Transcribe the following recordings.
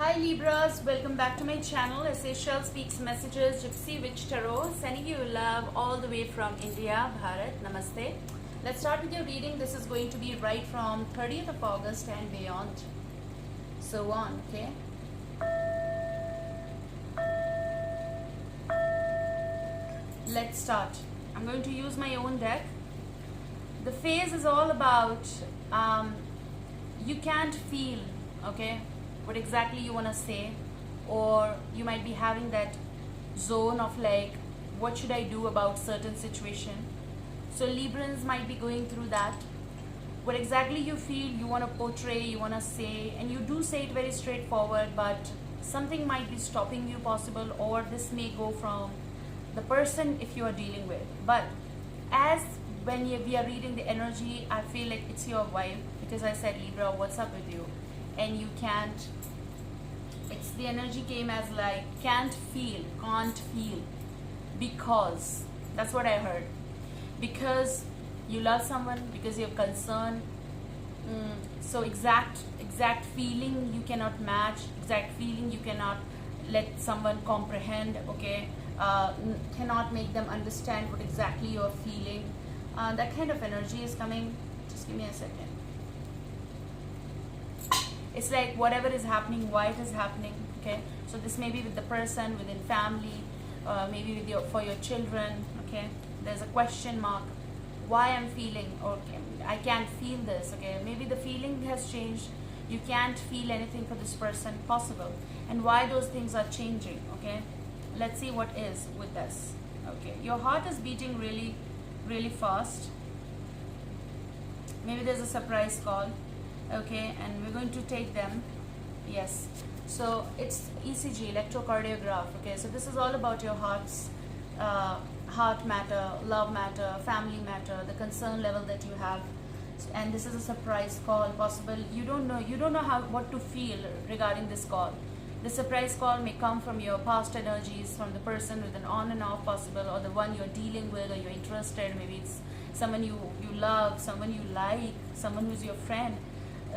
Hi Libras, welcome back to my channel. Essential Speaks Messages, Gypsy Witch Tarot, sending you love all the way from India, Bharat. Namaste. Let's start with your reading. This is going to be right from 30th of August and beyond. So on, okay? Let's start. I'm going to use my own deck. The phase is all about you can't feel, okay, what exactly you want to say, or you might be having that zone of like, what should I do about certain situation. So Librans might be going through that. What exactly you feel, you want to portray, you want to say, and you do say it very straightforward, but something might be stopping you possible, or this may go from the person if you are dealing with. But as when we are reading the energy, I feel like it's your vibe, because I said, Libra, what's up with you? And you can't, it's the energy came as like can't feel, because that's what I heard. Because you love someone, because you're concerned. So exact feeling you cannot match, exact feeling you cannot let someone comprehend, okay? Cannot make them understand what exactly you're feeling. That kind of energy is coming. Just give me a second. It's like whatever is happening, why it is happening, okay? So this may be with the person, within family, maybe with for your children, okay? There's a question mark. Why I'm feeling, okay, I can't feel this, okay? Maybe the feeling has changed. You can't feel anything for this person possible. And why those things are changing, okay? Let's see what is with this, okay? Your heart is beating really, really fast. Maybe there's a surprise call. Okay, and we're going to take them. Yes, so it's ECG, electrocardiograph. Okay, so this is all about your heart's heart matter, love matter, family matter, the concern level that you have. And this is a surprise call possible. You don't know what to feel regarding this call. The surprise call may come from your past energies, from the person with an on and off possible, or the one you're dealing with, or you're interested. Maybe it's someone you love, someone you like, someone who's your friend.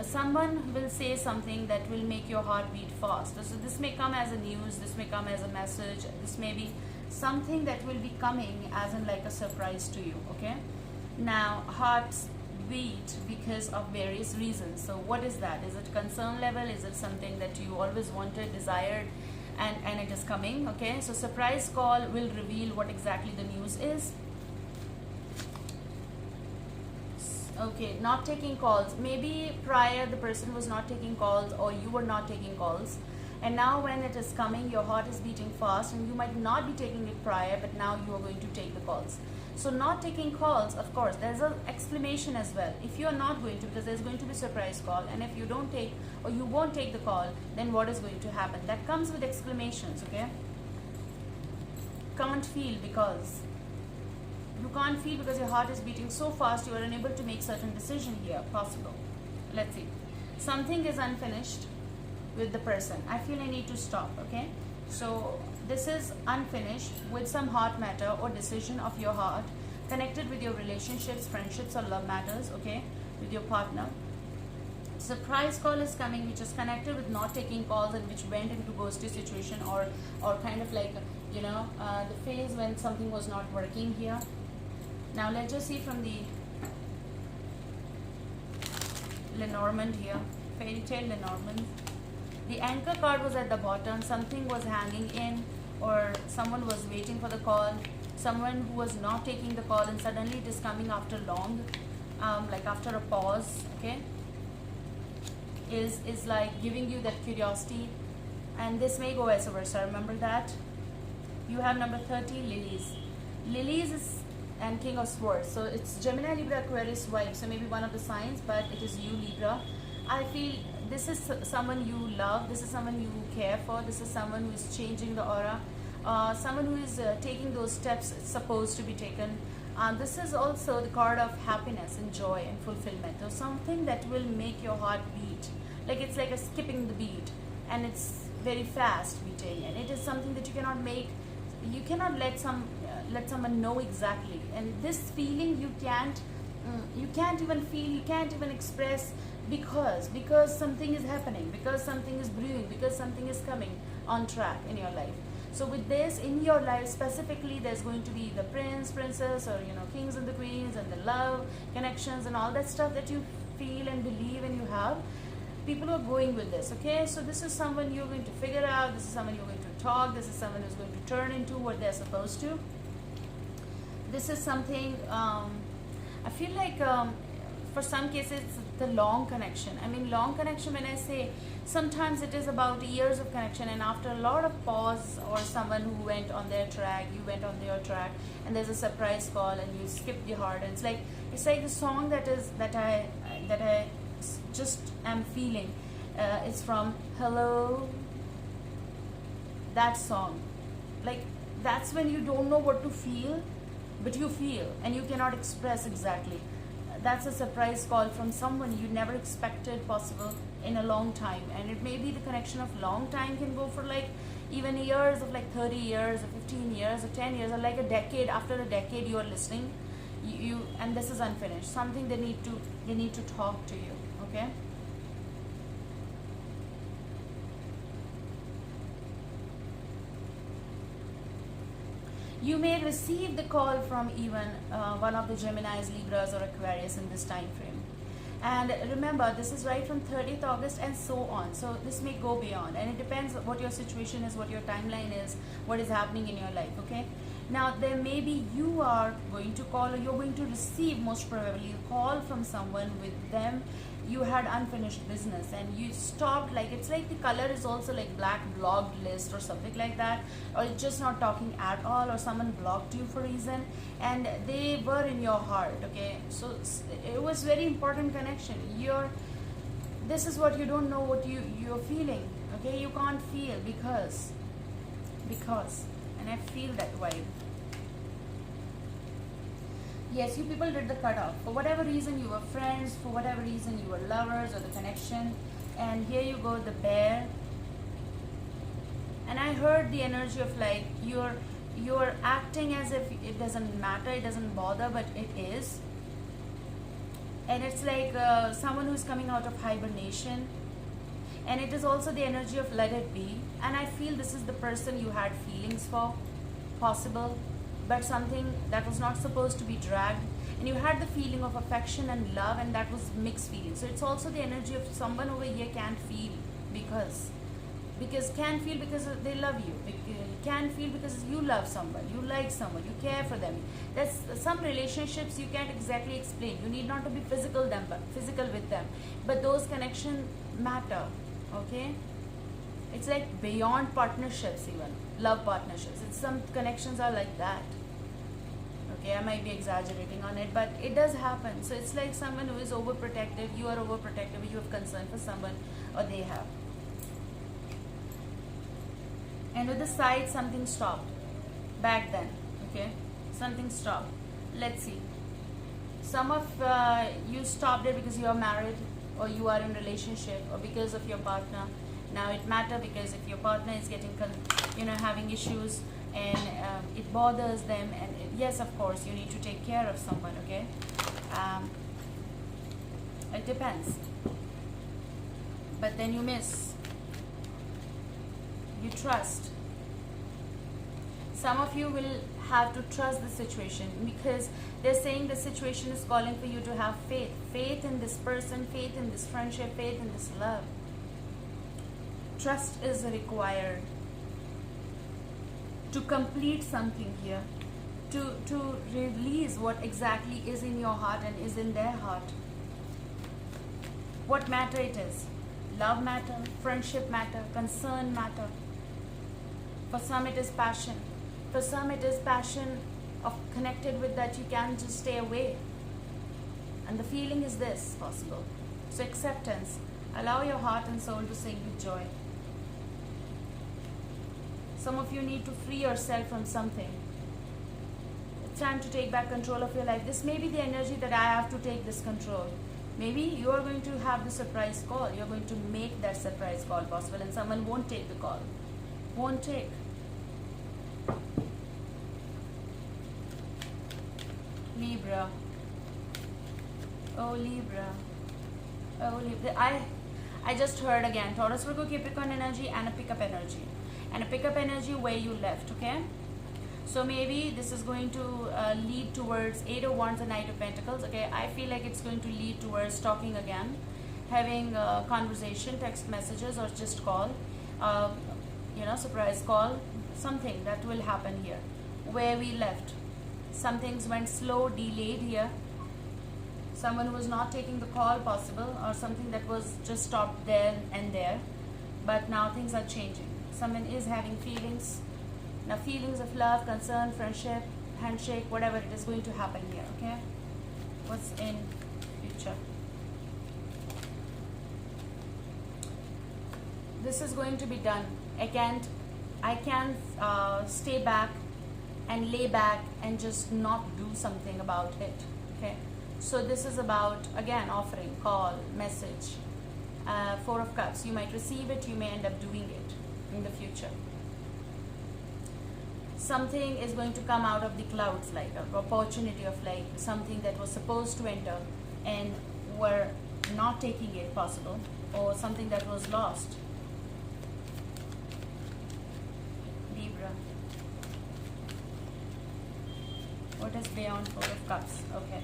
Someone will say something that will make your heart beat fast. So this may come as a news, this may come as a message, this may be something that will be coming as in like a surprise to you, okay? Now, hearts beat because of various reasons. So what is that? Is it concern level? Is it something that you always wanted, desired, and it is coming, okay? So surprise call will reveal what exactly the news is. Okay, not taking calls. Maybe prior the person was not taking calls, or you were not taking calls, and now when it is coming, your heart is beating fast, and you might not be taking it prior, but now you are going to take the calls. So not taking calls, of course, there's an exclamation as well. If you are not going to, because there's going to be surprise call, and if you don't take, or you won't take the call, then what is going to happen? That comes with exclamations, okay? Can't feel because you can't feel because your heart is beating so fast, you are unable to make certain decision here possible. Let's see. Something is unfinished with the person. I feel I need to stop, okay? So this is unfinished with some heart matter or decision of your heart connected with your relationships, friendships, or love matters, okay? With your partner. Surprise call is coming, which is connected with not taking calls and which went into ghosty situation, or kind of like, you know, the phase when something was not working here. Now let's just see from the Lenormand here, fairy tale Lenormand. The anchor card was at the bottom. Something was hanging in, or someone was waiting for the call. Someone who was not taking the call, and suddenly it is coming after long, like after a pause. Okay, is like giving you that curiosity, and this may go vice versa. Remember that. You have number 30, Lilies. Lilies is and King of Swords. So it's Gemini, Libra, Aquarius vibe. So maybe one of the signs, but it is you, Libra. I feel this is someone you love. This is someone you care for. This is someone who is changing the aura. Someone who is taking those steps it's supposed to be taken. This is also the card of happiness and joy and fulfillment. So something that will make your heart beat. Like it's like a skipping the beat. And it's very fast beating. And it is something that you cannot make. You cannot let someone know exactly, and this feeling you can't even feel, you can't even express because something is happening, because something is brewing, because something is coming on track in your life. So with this in your life specifically, there's going to be the prince, princess, or kings and the queens, and the love connections and all that stuff that you feel and believe and you have. People are going with this. Okay, so this is someone you're going to figure out, this is someone you're going to talk, this is someone who's going to turn into what they're supposed to. This is something, I feel like, for some cases it's the long connection. I mean, long connection, when I say, sometimes it is about years of connection, and after a lot of pause, or someone who went on their track, you went on their track, and there's a surprise call and you skip the heart, and it's like the song that I just am feeling. It's from Hello. That song, like, that's when you don't know what to feel, but you feel and you cannot express exactly. That's a surprise call from someone you never expected possible in a long time. And it may be the connection of long time, can go for like even years, of like 30 years or 15 years or 10 years, or like a decade. After a decade you are listening, you and this is unfinished, something they need to talk to you. Okay, you may receive the call from even one of the Geminis, Libras, or Aquarius in this time frame. And remember, this is right from 30th August and so on. So this may go beyond, and it depends what your situation is, what your timeline is, what is happening in your life. Okay, now there may be you are going to call, or you're going to receive, most probably, a call from someone. With them you had unfinished business and you stopped, like, it's like the color is also like black, blocked list or something like that, or just not talking at all, or someone blocked you for a reason, and they were in your heart. Okay, so it was very important connection. This is what you don't know, what you're feeling. Okay, you can't feel because and I feel that vibe. Yes, you people did the cutoff. For whatever reason you were friends, for whatever reason you were lovers, or the connection. And here you go, the bear. And I heard the energy of like you're acting as if it doesn't matter, it doesn't bother, but it is. And it's like someone who's coming out of hibernation. And it is also the energy of let it be. And I feel this is the person you had feelings for, possible, but something that was not supposed to be dragged, and you had the feeling of affection and love, and that was mixed feelings. So it's also the energy of someone over here can't feel because can't feel because they love you, can't feel because you love someone, you like someone, you care for them. There's some relationships you can't exactly explain. You need not to be physical with them, but those connections matter. Okay, it's like beyond partnerships, even love partnerships. Some connections are like that. Okay, I might be exaggerating on it, but it does happen. So it's like someone who is overprotective, you are overprotective, you have concern for someone, or they have. And with the side, something stopped back then. Okay, something stopped. Let's see. Some of you stopped it because you are married, or you are in relationship, or because of your partner. Now it matter, because if your partner is getting having issues, and it bothers them, and yes, of course you need to take care of someone. Okay, it depends, but then you miss, you trust. Some of you will have to trust the situation, because they're saying the situation is calling for you to have faith in this person, faith in this friendship, faith in this love. Trust is required to complete something here, to release what exactly is in your heart and is in their heart. What matter it is. Love matter, friendship matter, concern matter. For some it is passion. For some it is passion of connected with that you can't just stay away. And the feeling is this possible. So acceptance. Allow your heart and soul to sing with joy. Some of you need to free yourself from something. It's time to take back control of your life. This may be the energy that I have to take this control. Maybe you are going to have the surprise call. You're going to make that surprise call possible, and someone won't take the call. Won't take. Libra. Oh, Libra. I just heard again Taurus, Virgo, Capricorn energy and a pickup energy, and a pickup energy where you left. Okay, so maybe this is going to lead towards Eight of Wands and Knight of Pentacles. Okay, I feel like it's going to lead towards talking again, having a conversation, text messages, or just call, surprise call, something that will happen here where we left. Some things went slow, delayed here. Someone who was not taking the call possible, or something that was just stopped there and there, but now things are changing. Someone is having feelings now, feelings of love, concern, friendship, handshake, whatever it is going to happen here. Okay, what's in future? This is going to be done. I can't stay back and lay back and just not do something about it. Okay, so this is about, again, offering, call, message. Four of Cups, you might receive it, you may end up doing it in the future. Something is going to come out of the clouds, like an opportunity of like something that was supposed to enter and were not taking it possible, or something that was lost. Libra. What is beyond Four of Cups? Okay.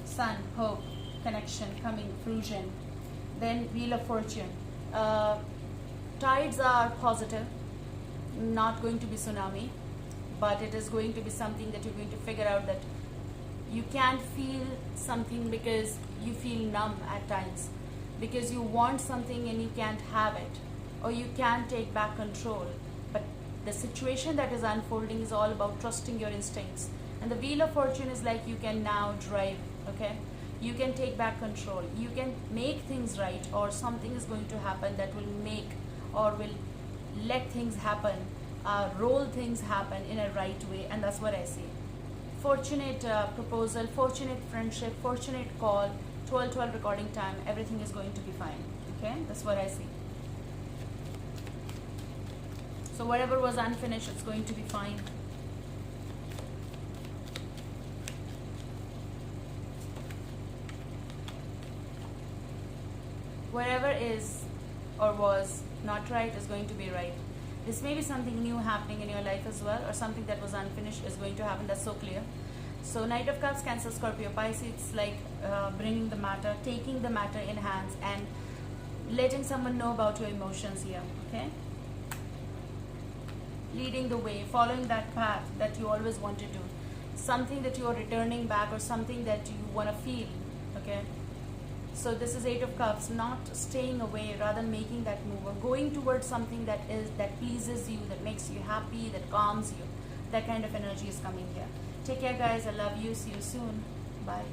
Sun, hope, connection, coming, fruition. Then Wheel of Fortune. Tides are positive, not going to be tsunami, but it is going to be something that you're going to figure out that you can't feel something because you feel numb at times, because you want something and you can't have it, or you can't take back control. But the situation that is unfolding is all about trusting your instincts. And the Wheel of Fortune is like you can now drive. Okay, you can take back control, you can make things right, or something is going to happen that will make or will let things happen, roll things happen in a right way. And that's what I see. Fortunate proposal, fortunate friendship, fortunate call, 12-12 recording time, everything is going to be fine. Okay, that's what I see. So whatever was unfinished, it's going to be fine. Whatever is or was not right is going to be right. This may be something new happening in your life as well, or something that was unfinished is going to happen. That's so clear. So Knight of Cups, Cancer, Scorpio, Pisces, it's like bringing the matter, taking the matter in hands and letting someone know about your emotions here. Okay, leading the way, following that path that you always want to do, something that you are returning back, or something that you want to feel. Okay, so this is Eight of Cups, not staying away, rather making that move, or going towards something that pleases you, that makes you happy, that calms you. That kind of energy is coming here. Take care, guys. I love you. See you soon. Bye.